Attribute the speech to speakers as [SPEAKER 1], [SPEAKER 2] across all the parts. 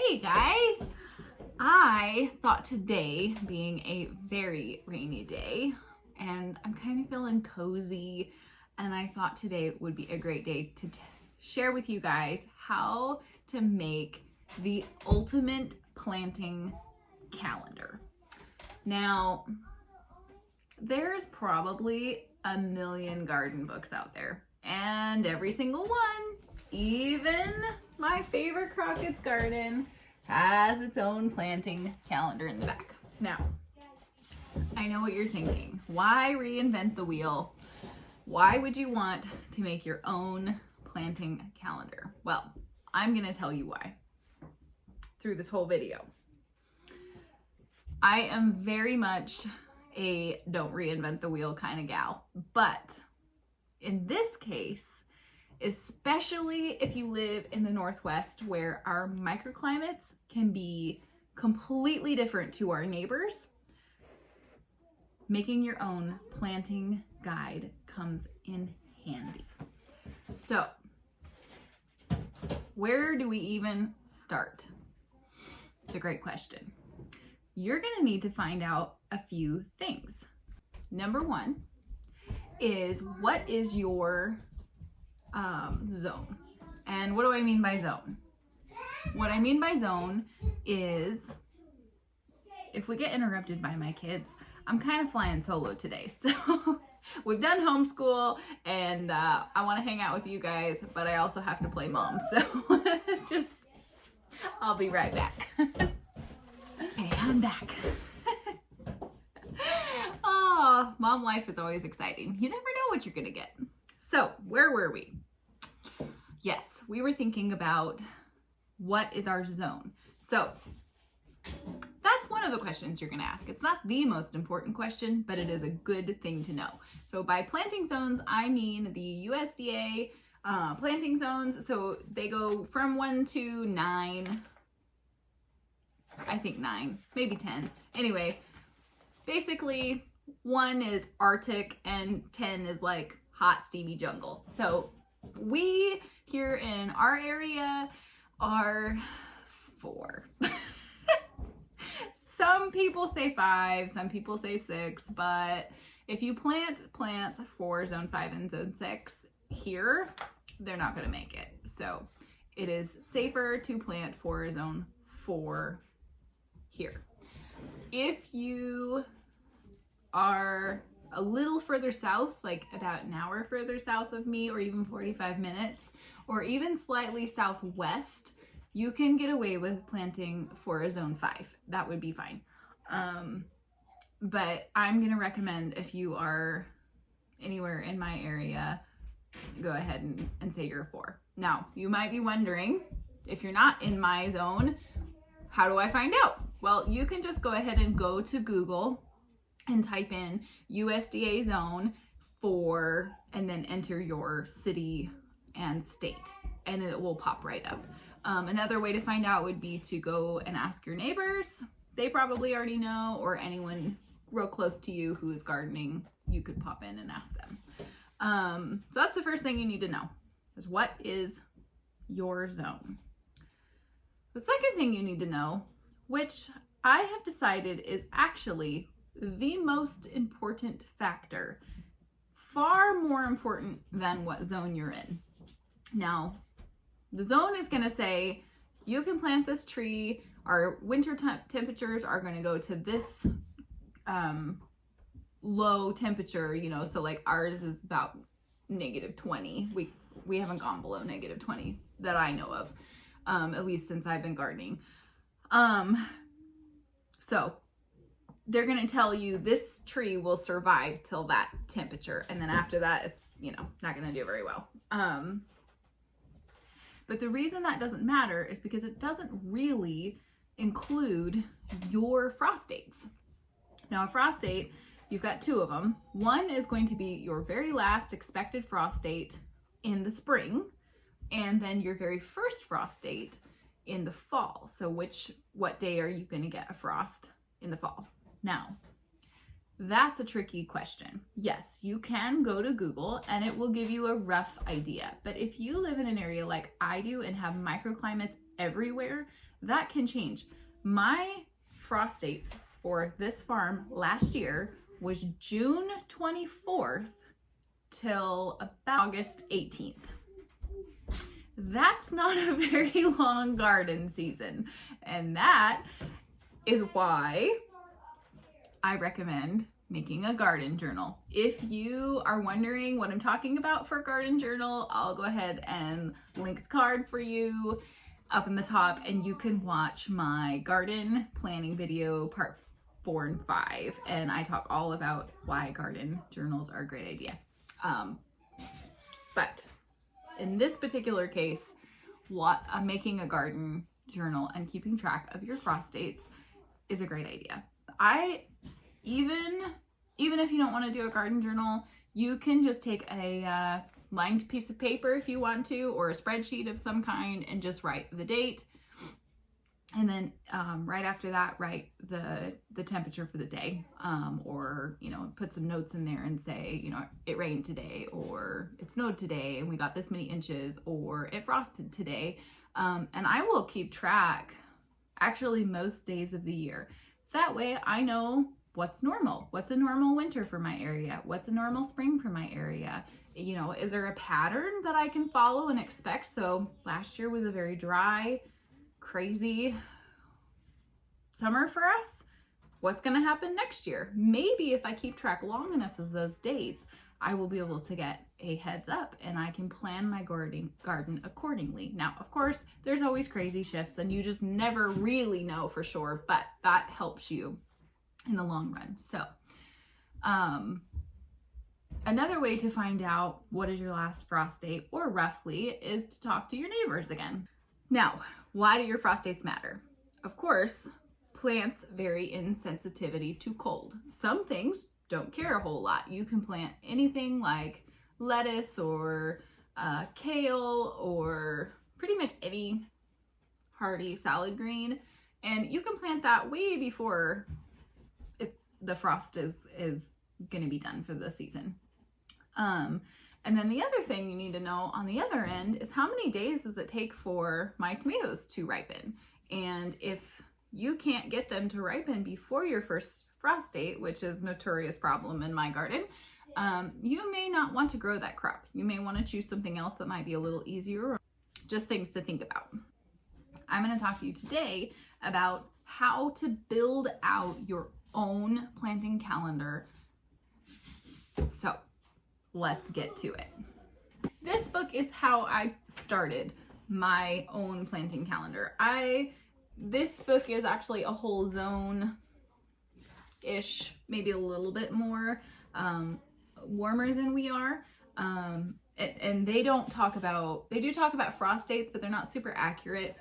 [SPEAKER 1] Hey guys! I thought today being a very rainy day and I'm kind of feeling cozy, and I thought today would be a great day to share with you guys how to make the ultimate planting calendar. Now, there's probably a million garden books out there, and every single one, even my favorite Crockett's Garden, has its own planting calendar in the back. Now, I know what you're thinking. Why reinvent the wheel? Why would you want to make your own planting calendar? Well, I'm gonna tell you why through this whole video. I am very much a don't reinvent the wheel kind of gal, but in this case, especially if you live in the Northwest where our microclimates can be completely different to our neighbors, making your own planting guide comes in handy. So, where do we even start? It's a great question. You're gonna need to find out a few things. Number one is, what is your zone? And what do I mean by zone? What I mean by zone is, if we get interrupted by my kids, I'm kind of flying solo today. So we've done homeschool and I want to hang out with you guys, but I also have to play mom. So I'll be right back. Okay, I'm back. Oh, mom life is always exciting. You never know what you're gonna get. So where were we? Yes, we were thinking about what is our zone. So that's one of the questions you're gonna ask. It's not the most important question, but it is a good thing to know. So by planting zones, I mean the USDA planting zones. So they go from 1 to 9, I think 9, maybe 10. Anyway, basically 1 is Arctic and 10 is like hot, steamy jungle. So we here in our area are 4. Some people say 5, some people say 6, but if you plant plants for zone 5 and zone 6 here, they're not going to make it. So it is safer to plant for zone 4 here. If you are a little further south, like about an hour further south of me, or even 45 minutes, or even slightly southwest, you can get away with planting for a zone 5. That would be fine. But I'm gonna recommend, if you are anywhere in my area, go ahead and say you're a 4. Now, you might be wondering, if you're not in my zone, how do I find out? Well, you can just go ahead and go to Google and type in USDA zone 4 and then enter your city and state, and it will pop right up. Another way to find out would be to go and ask your neighbors. They probably already know, or anyone real close to you who is gardening, you could pop in and ask them. So that's the first thing you need to know, is what is your zone. The second thing you need to know, which I have decided is actually the most important factor, far more important than what zone you're in. Now, the zone is going to say, you can plant this tree, our winter temperatures are going to go to this low temperature, you know, so like ours is about -20. We haven't gone below -20 that I know of, at least since I've been gardening. So they're going to tell you this tree will survive till that temperature, and then after that it's, you know, not going to do very well. But the reason that doesn't matter is because it doesn't really include your frost dates. Now, a frost date, you've got 2 of them. One is going to be your very last expected frost date in the spring, and then your very first frost date in the fall. So what day are you going to get a frost in the fall? Now, that's a tricky question. Yes, you can go to Google and it will give you a rough idea. But if you live in an area like I do and have microclimates everywhere, that can change. My frost dates for this farm last year was June 24th till about August 18th. That's not a very long garden season. And that is why I recommend making a garden journal. If you are wondering what I'm talking about for a garden journal, I'll go ahead and link the card for you up in the top, and you can watch my garden planning video part 4 and 5. And I talk all about why garden journals are a great idea. But in this particular case, making a garden journal and keeping track of your frost dates is a great idea. Even if you don't want to do a garden journal, you can just take a lined piece of paper if you want to, or a spreadsheet of some kind, and just write the date. And then right after that, write the temperature for the day, or, you know, put some notes in there and say, you know, it rained today, or it snowed today and we got this many inches, or it frosted today. And I will keep track actually most days of the year. That way I know what's normal. What's a normal winter for my area? What's a normal spring for my area? You know, is there a pattern that I can follow and expect? So last year was a very dry, crazy summer for us. What's going to happen next year? Maybe if I keep track long enough of those dates, I will be able to get a heads up and I can plan my garden accordingly. Now, of course, there's always crazy shifts and you just never really know for sure, but that helps you in the long run. So, another way to find out what is your last frost date, or roughly, is to talk to your neighbors again. Now, why do your frost dates matter? Of course, plants vary in sensitivity to cold. Some things don't care a whole lot. You can plant anything like lettuce or kale or pretty much any hardy salad green, and you can plant that way before the frost is going to be done for the season. And then the other thing you need to know on the other end is how many days does it take for my tomatoes to ripen? And if you can't get them to ripen before your first frost date, which is a notorious problem in my garden, you may not want to grow that crop. You may want to choose something else that might be a little easier, or just things to think about. I'm going to talk to you today about how to build out your own planting calendar. So let's get to it. This book is how I started my own planting calendar. This book is actually a whole zone-ish, maybe a little bit more warmer than we are. And they do talk about frost dates, but they're not super accurate.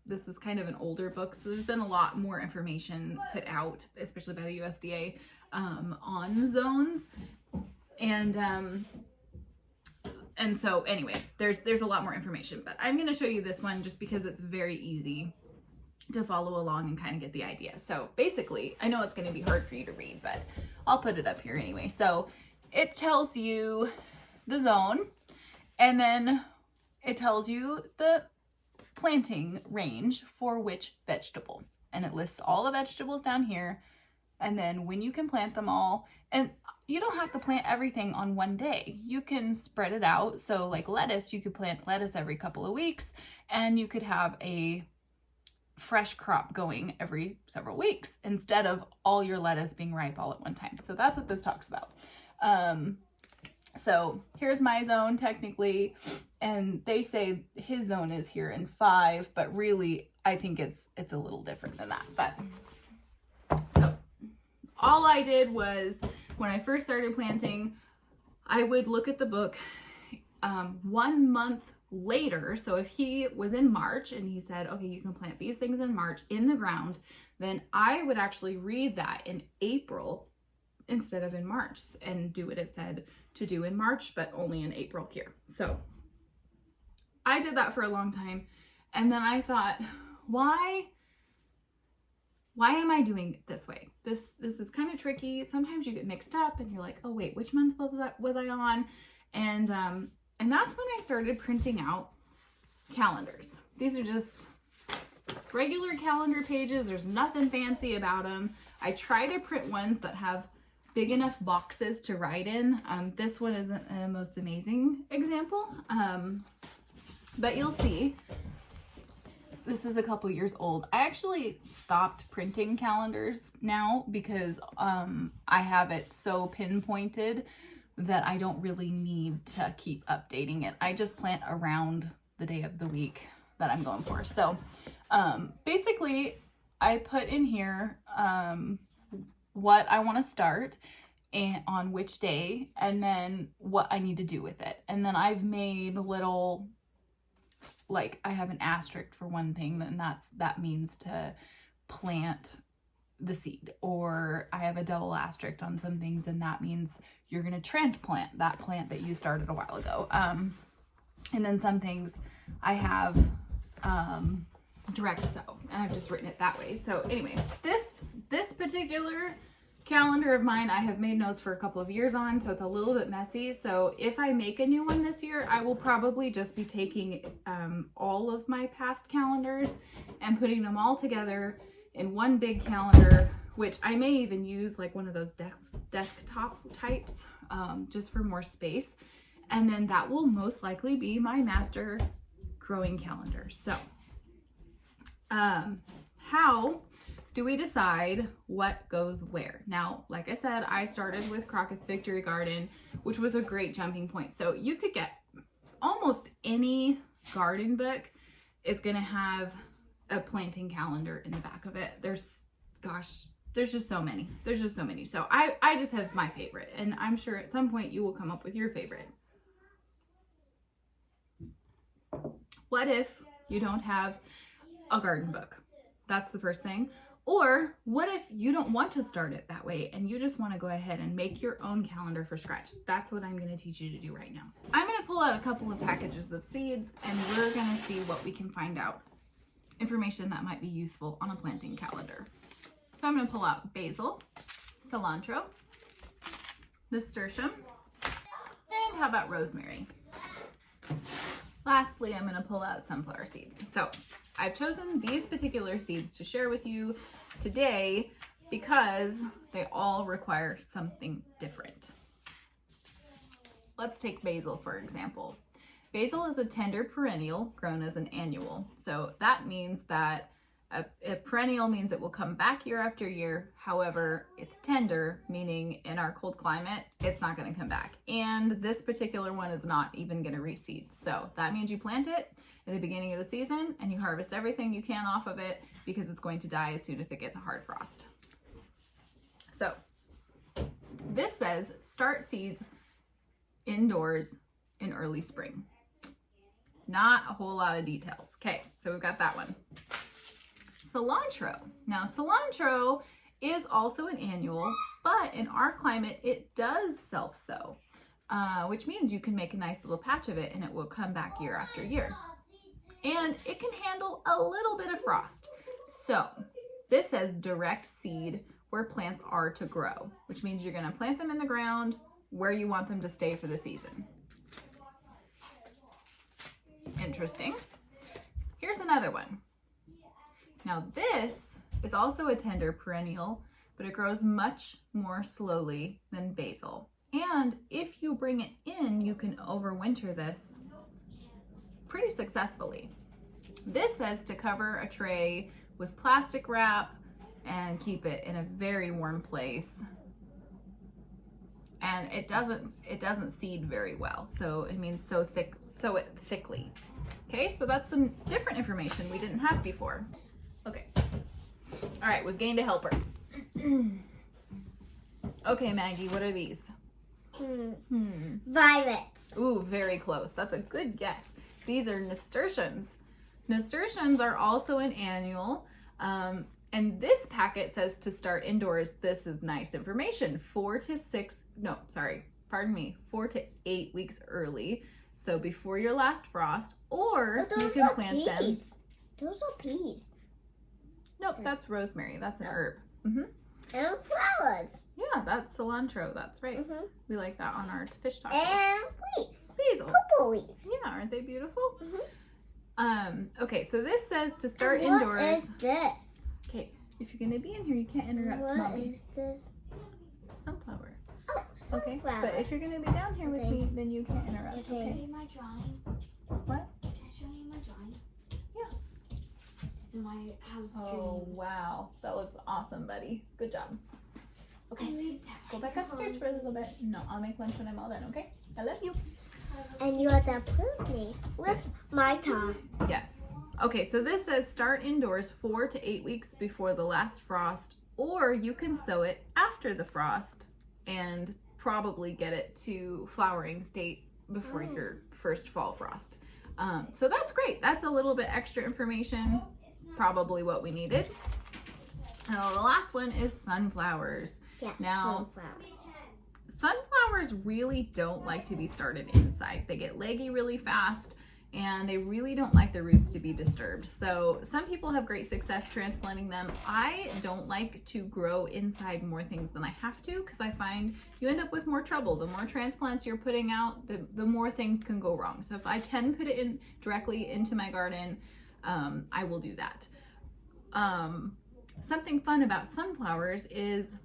[SPEAKER 1] This is kind of an older book, so there's been a lot more information put out, especially by the USDA, on zones. And so anyway, there's a lot more information, but I'm going to show you this one just because it's very easy to follow along and kind of get the idea. So basically, I know it's going to be hard for you to read, but I'll put it up here anyway. So it tells you the zone, and then it tells you the planting range for which vegetable, and it lists all the vegetables down here, and then when you can plant them all. And you don't have to plant everything on one day. You can spread it out. So like lettuce, you could plant lettuce every couple of weeks, and you could have a fresh crop going every several weeks instead of all your lettuce being ripe all at one time. So that's what this talks about. So here's my zone technically, and they say his zone is here in 5, but really I think it's a little different than that. But so all I did was, when I first started planting, I would look at the book 1 month later. So if he was in March and he said, okay, you can plant these things in March in the ground, then I would actually read that in April instead of in March and do what it said to do in March, but only in April here. So I did that for a long time. And then I thought, why am I doing it this way? This is kind of tricky. Sometimes you get mixed up and you're like, oh wait, which month was I on? And that's when I started printing out calendars. These are just regular calendar pages. There's nothing fancy about them. I try to print ones that have big enough boxes to write in. This one isn't the most amazing example, but you'll see. This is a couple years old. I actually stopped printing calendars now because I have it so pinpointed that I don't really need to keep updating it. I just plant around the day of the week that I'm going for. So basically I put in here what I want to start and on which day, and then what I need to do with it. And then I've made little, like I have an asterisk for one thing, and that means to plant the seed, or I have a double asterisk on some things, and that means you're going to transplant that plant that you started a while ago. And then some things I have direct sew, and I've just written it that way. So anyway, this particular calendar of mine I have made notes for a couple of years on, so it's a little bit messy. So if I make a new one this year, I will probably just be taking all of my past calendars and putting them all together in one big calendar, which I may even use like one of those desktop types, just for more space. And then that will most likely be my master growing calendar. So how do we decide what goes where? Now, like I said, I started with Crockett's Victory Garden, which was a great jumping point. So you could get almost any garden book is going to have a planting calendar in the back of it. There's just so many. So I just have my favorite, and I'm sure at some point you will come up with your favorite. What if you don't have a garden book? That's the first thing. Or what if you don't want to start it that way and you just want to go ahead and make your own calendar from scratch? That's what I'm going to teach you to do right now. I'm going to pull out a couple of packages of seeds, and we're going to see what we can find out. Information that might be useful on a planting calendar. So I'm going to pull out basil, cilantro, nasturtium, and how about rosemary? Lastly, I'm going to pull out sunflower seeds. So I've chosen these particular seeds to share with you today because they all require something different. Let's take basil, for example. Basil is a tender perennial grown as an annual. So that means that a perennial means it will come back year after year. However, it's tender, meaning in our cold climate, it's not going to come back. And this particular one is not even going to reseed. So that means you plant it at the beginning of the season and you harvest everything you can off of it because it's going to die as soon as it gets a hard frost. So this says start seeds indoors in early spring. Not a whole lot of details. Okay, so we've got that one. Cilantro. Now, cilantro is also an annual, but in our climate, it does self-sow, which means you can make a nice little patch of it and it will come back year after year. And it can handle a little bit of frost. So this says direct seed where plants are to grow, which means you're going to plant them in the ground where you want them to stay for the season. Interesting. Here's another one. Now this is also a tender perennial, but it grows much more slowly than basil. And if you bring it in, you can overwinter this pretty successfully. This says to cover a tray with plastic wrap and keep it in a very warm place. And it doesn't seed very well. So it means sow it thickly. Okay, so that's some different information we didn't have before. Okay. All right, we've gained a helper. Okay, Maggie, what are these?
[SPEAKER 2] Violets.
[SPEAKER 1] Ooh, very close. That's a good guess. These are nasturtiums. Nasturtiums are also an annual. And this packet says to start indoors. This is nice information. 4 to 8 weeks early. So before your last frost, or you can plant them.
[SPEAKER 2] Those are peas.
[SPEAKER 1] Nope, that's rosemary. That's an herb. Mm-hmm.
[SPEAKER 2] And flowers.
[SPEAKER 1] Yeah, that's cilantro. That's right.
[SPEAKER 2] Mm-hmm.
[SPEAKER 1] We like that on our fish tacos.
[SPEAKER 2] And leaves.
[SPEAKER 1] Basil.
[SPEAKER 2] Purple leaves.
[SPEAKER 1] Yeah, aren't they beautiful?
[SPEAKER 2] Mm-hmm.
[SPEAKER 1] Okay, so this says to start
[SPEAKER 2] What
[SPEAKER 1] indoors.
[SPEAKER 2] is this?
[SPEAKER 1] Okay, if you're gonna be in here, you can't interrupt
[SPEAKER 2] What
[SPEAKER 1] mommy.
[SPEAKER 2] is this?
[SPEAKER 1] Sunflower.
[SPEAKER 2] Oh,
[SPEAKER 1] Okay,
[SPEAKER 2] sunflower.
[SPEAKER 1] but if you're gonna be down here with
[SPEAKER 2] Okay.
[SPEAKER 1] me, then you can't interrupt.
[SPEAKER 2] Okay.
[SPEAKER 3] Can I
[SPEAKER 1] Okay.
[SPEAKER 3] show you my drawing?
[SPEAKER 1] What?
[SPEAKER 3] Can I show you my drawing?
[SPEAKER 1] Yeah.
[SPEAKER 3] This is my house
[SPEAKER 1] Oh
[SPEAKER 3] dream.
[SPEAKER 1] wow, that looks awesome, buddy. Good job.
[SPEAKER 3] I
[SPEAKER 1] Okay,
[SPEAKER 3] made that.
[SPEAKER 1] go back upstairs for a little bit. No, I'll make lunch when I'm all done. Okay. I love you.
[SPEAKER 2] And you have to approve me with my tongue.
[SPEAKER 1] Yes. Okay, so this says start indoors 4 to 8 weeks before the last frost, or you can sow it after the frost and probably get it to flowering state before your first fall frost. So that's great. That's a little bit extra information, probably what we needed. The last one is sunflowers.
[SPEAKER 2] Yeah,
[SPEAKER 1] Now-
[SPEAKER 2] sunflowers.
[SPEAKER 1] Sunflowers really don't like to be started inside. They get leggy really fast and they really don't like the roots to be disturbed. So some people have great success transplanting them. I don't like to grow inside more things than I have to because I find you end up with more trouble. The more transplants you're putting out, the more things can go wrong. So if I can put it in directly into my garden, I will do that. Something fun about sunflowers is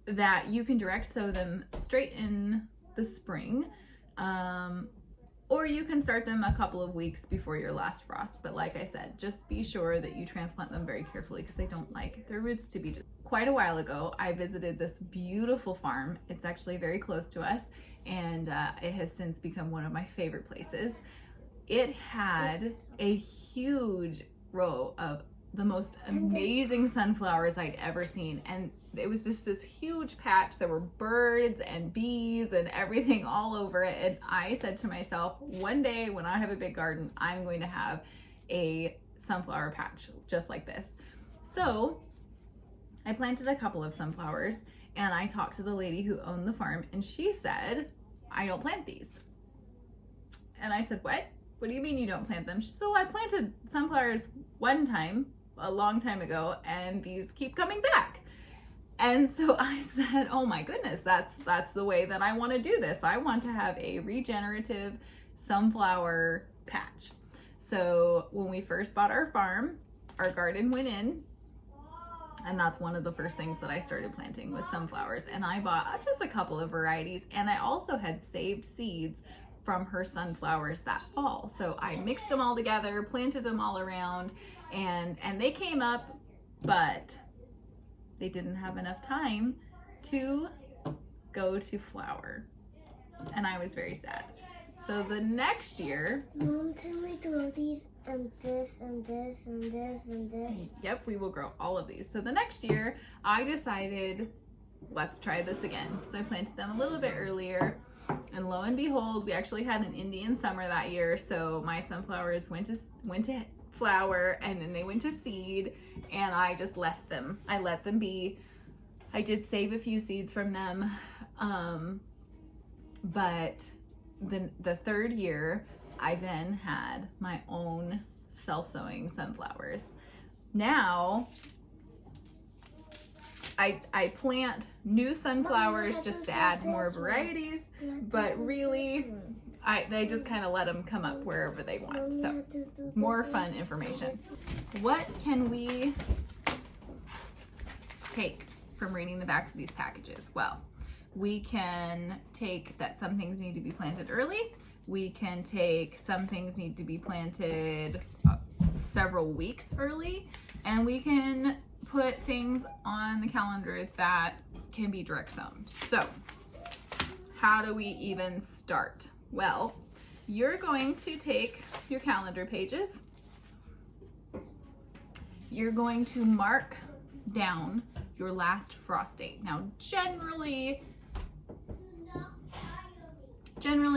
[SPEAKER 1] that you can direct sow them straight in the spring, or you can start them a couple of weeks before your last frost. But like I said, just be sure that you transplant them very carefully because they don't like their roots to be. Quite a while ago, I visited this beautiful farm. It's actually very close to us, and it has since become one of my favorite places. It had a huge row of the most amazing sunflowers I'd ever seen, and it was just this huge patch. There were birds and bees and everything all over it, and I said to myself, one day when I have a big garden, I'm going to have a sunflower patch just like this. So I planted a couple of sunflowers, and I talked to the lady who owned the farm, and she said, I don't plant these. And I said, what do you mean you don't plant them? So I planted sunflowers one time a long time ago, and these keep coming back. And so I said, oh my goodness, that's the way that I want to do this. I want to have a regenerative sunflower patch. So when we first bought our farm, our garden went in, and that's one of the first things that I started planting was sunflowers. And I bought just a couple of varieties, and I also had saved seeds from her sunflowers that fall. So I mixed them all together, planted them all around, and they came up, but they didn't have enough time to go to flower. And I was very sad. So the next year,
[SPEAKER 2] Mom, can we do these and this and this and this and this?
[SPEAKER 1] yep, we will grow all of these. So the next year, I decided, let's try this again. So I planted them a little bit earlier, and lo and behold, we actually had an Indian summer that year. So my sunflowers went to flower, and then they went to seed, and I just left them. I let them be. I did save a few seeds from them, but the third year, I then had my own self-sowing sunflowers. Now, I plant new sunflowers just to add more varieties, but really, they just kind of let them come up wherever they want. So, more fun information. What can we take from reading the back of these packages? Well, we can take that some things need to be planted early. We can take some things need to be planted several weeks early, and we can put things on the calendar that can be direct sown. So, how do we even start? Well, you're going to take your calendar pages. You're going to mark down your last frost date. Now, generally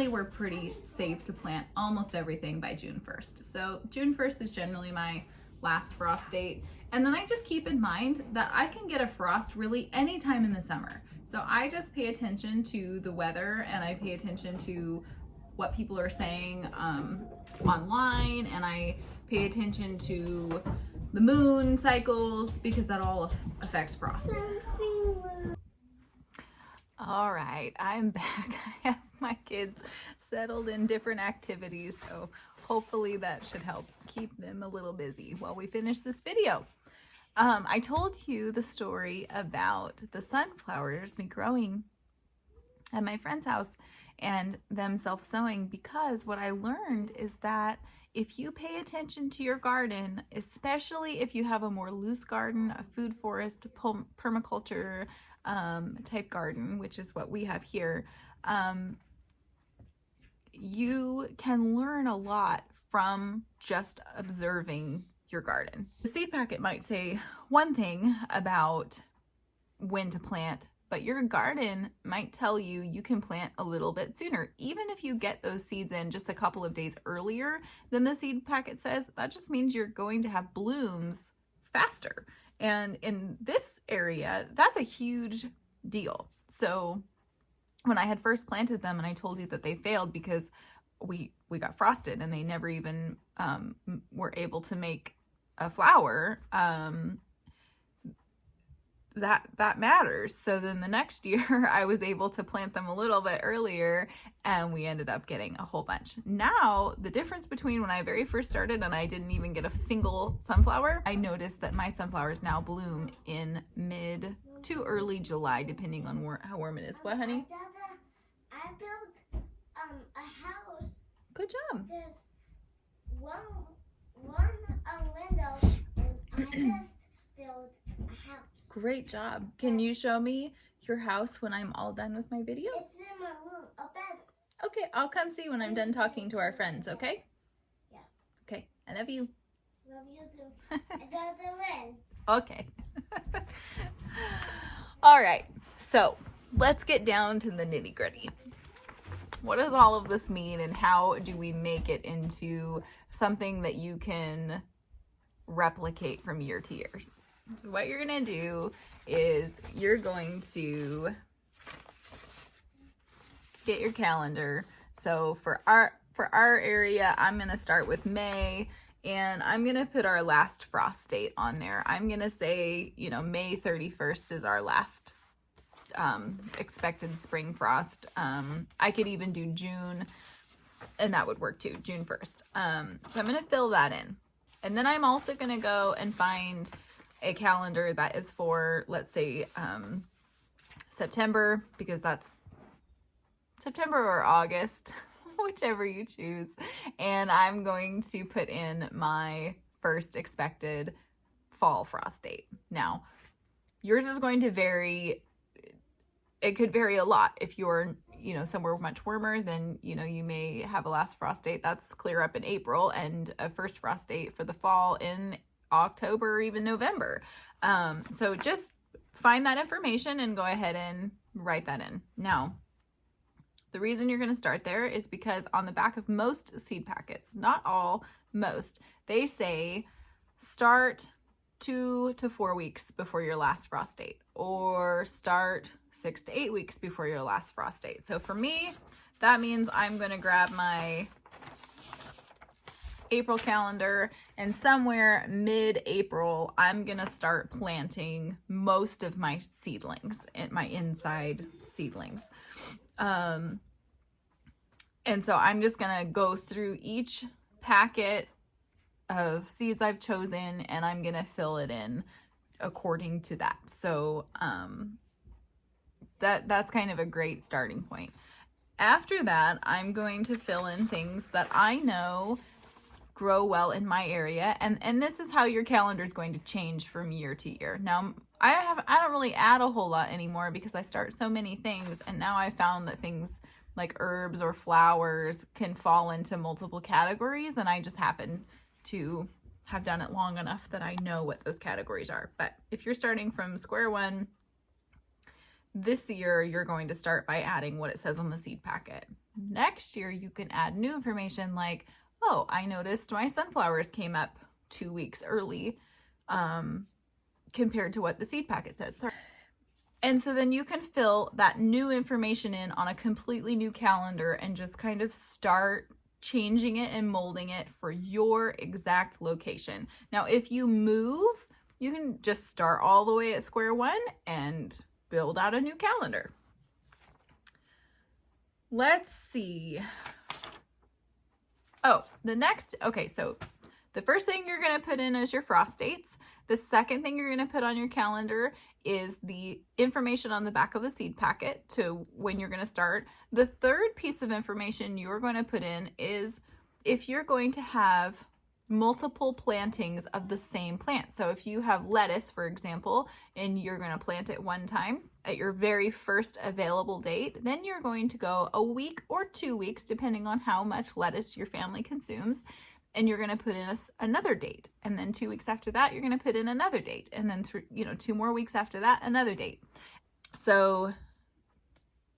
[SPEAKER 1] we're pretty safe to plant almost everything by June 1st. So June 1st is generally my last frost date. And then I just keep in mind that I can get a frost really anytime in the summer. So I just pay attention to the weather, and I pay attention to what people are saying online, and I pay attention to the moon cycles because that all affects frost. All right, I'm back. I have my kids settled in different activities, so hopefully that should help keep them a little busy while we finish this video. I told you the story about the sunflowers growing at my friend's house and them self-sowing, because what I learned is that if you pay attention to your garden, especially if you have a more loose garden, a food forest, permaculture type garden, which is what we have here, you can learn a lot from just observing your garden. The seed packet might say one thing about when to plant, but your garden might tell you you can plant a little bit sooner. Even if you get those seeds in just a couple of days earlier than the seed packet says, that just means you're going to have blooms faster. And in this area, that's a huge deal. So when I had first planted them and I told you that they failed because we got frosted and they never even were able to make a flower, that matters. So then the next year I was able to plant them a little bit earlier and we ended up getting a whole bunch. Now, the difference between when I very first started and I didn't even get a single sunflower, I noticed that my sunflowers now bloom in mid to early July, depending on how warm it is. What, honey?
[SPEAKER 2] I built a house.
[SPEAKER 1] Good job.
[SPEAKER 2] There's one window, and I just built a house.
[SPEAKER 1] Great job. Can you show me your house when I'm all done with my video?
[SPEAKER 2] It's in my room, a bed.
[SPEAKER 1] Okay, I'll come see when I'm done talking to our friends, okay?
[SPEAKER 2] Yeah.
[SPEAKER 1] Okay, I love you.
[SPEAKER 2] Love you too. And the lid.
[SPEAKER 1] Okay. All right, so let's get down to the nitty gritty. What does all of this mean and how do we make it into something that you can replicate from year to year? So what you're going to do is you're going to get your calendar. So for our area, I'm going to start with May, and I'm going to put our last frost date on there. I'm going to say, May 31st is our last expected spring frost. I could even do June, and that would work too, June 1st. So I'm going to fill that in. And then I'm also going to go and find a calendar that is for, let's say, September, because that's September or August, whichever you choose. And I'm going to put in my first expected fall frost date. Now, yours is going to vary. It could vary a lot. If you're, somewhere much warmer, then, you may have a last frost date that's clear up in April and a first frost date for the fall in October or even November. So just find that information and go ahead and write that in. Now, the reason you're going to start there is because on the back of most seed packets, not all, most, they say start 2 to 4 weeks before your last frost date, or start 6 to 8 weeks before your last frost date. So for me, that means I'm going to grab my April calendar, and somewhere mid-April, I'm going to start planting most of my seedlings, my inside seedlings. And so I'm just going to go through each packet of seeds I've chosen, and I'm going to fill it in according to that. So that's kind of a great starting point. After that, I'm going to fill in things that I know grow well in my area, and this is how your calendar is going to change from year to year. Now, I don't really add a whole lot anymore because I start so many things, and now I found that things like herbs or flowers can fall into multiple categories, and I just happen to have done it long enough that I know what those categories are. But if you're starting from square one, this year you're going to start by adding what it says on the seed packet. Next year you can add new information like, oh, I noticed my sunflowers came up 2 weeks early compared to what the seed packet said. And so then you can fill that new information in on a completely new calendar and just kind of start changing it and molding it for your exact location. Now, if you move, you can just start all the way at square one and build out a new calendar. Let's see. Oh, so the first thing you're going to put in is your frost dates. The second thing you're going to put on your calendar is the information on the back of the seed packet to when you're going to start. The third piece of information you're going to put in is if you're going to have multiple plantings of the same plant. So if you have lettuce, for example, and you're going to plant it one time at your very first available date, then you're going to go a week or 2 weeks, depending on how much lettuce your family consumes, and you're going to put in another date. And then 2 weeks after that, you're going to put in another date. And then 2 more weeks after that, another date. So,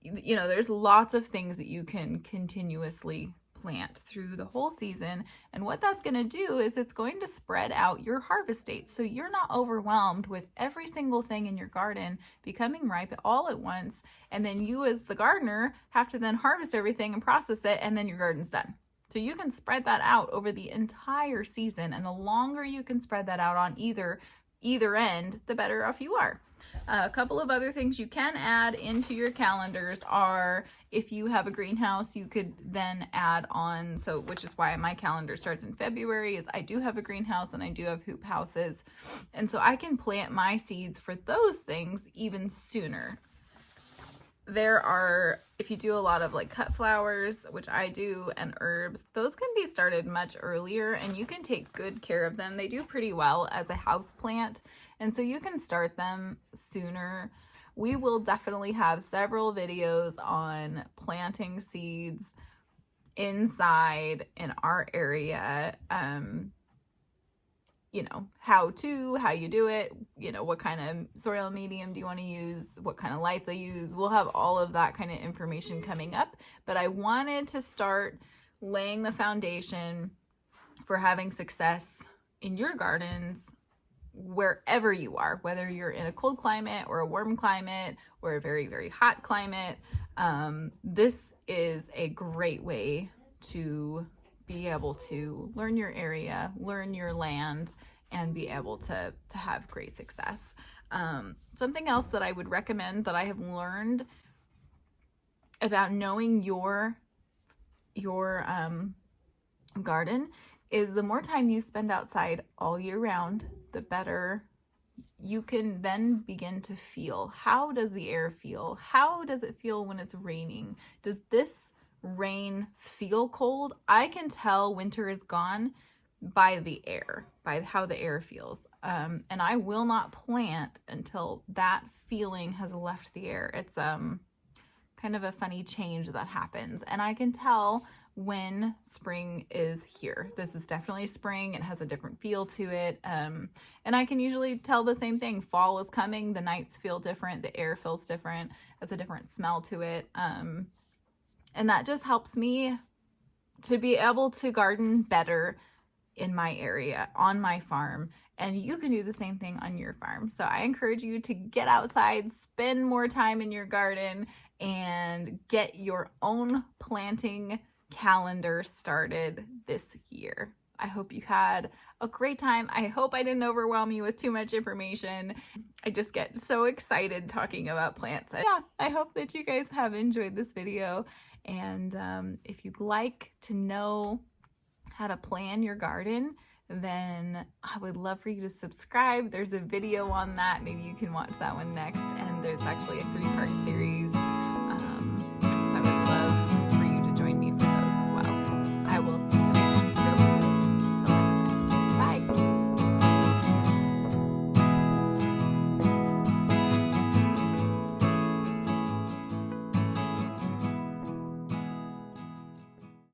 [SPEAKER 1] there's lots of things that you can continuously plant through the whole season. And what that's going to do is it's going to spread out your harvest dates. So you're not overwhelmed with every single thing in your garden becoming ripe all at once. And then you as the gardener have to then harvest everything and process it, and then your garden's done. So you can spread that out over the entire season. And the longer you can spread that out on either end, the better off you are. A couple of other things you can add into your calendars are, if you have a greenhouse, you could then add on, which is why my calendar starts in February, is I do have a greenhouse and I do have hoop houses. And so I can plant my seeds for those things even sooner. If you do a lot of like cut flowers, which I do, and herbs, those can be started much earlier and you can take good care of them. They do pretty well as a house plant. And so you can start them sooner. We will definitely have several videos on planting seeds inside in our area. How you do it, what kind of soil medium do you want to use, what kind of lights I use. We'll have all of that kind of information coming up. But I wanted to start laying the foundation for having success in your gardens wherever you are, whether you're in a cold climate or a warm climate or a very, very hot climate. This is a great way to be able to learn your area, learn your land, and be able to have great success. Something else that I would recommend that I have learned about knowing your garden is the more time you spend outside all year round, the better you can then begin to feel. How does the air feel? How does it feel when it's raining? Does this rain feel cold? I can tell winter is gone by the air, by how the air feels. And I will not plant until that feeling has left the air. It's kind of a funny change that happens. And I can tell when spring is here. This is definitely spring. It has a different feel to it. And I can usually tell the same thing. Fall is coming. The nights feel different. The air feels different. Has a different smell to it. And that just helps me to be able to garden better in my area, on my farm. And you can do the same thing on your farm. So I encourage you to get outside, spend more time in your garden, and get your own planting calendar started this year. I hope you had a great time. I hope I didn't overwhelm you with too much information. I just get so excited talking about plants. Yeah, I hope that you guys have enjoyed this video. And if you'd like to know how to plan your garden, then I would love for you to subscribe. There's a video on that. Maybe you can watch that one next. And there's actually a 3-part series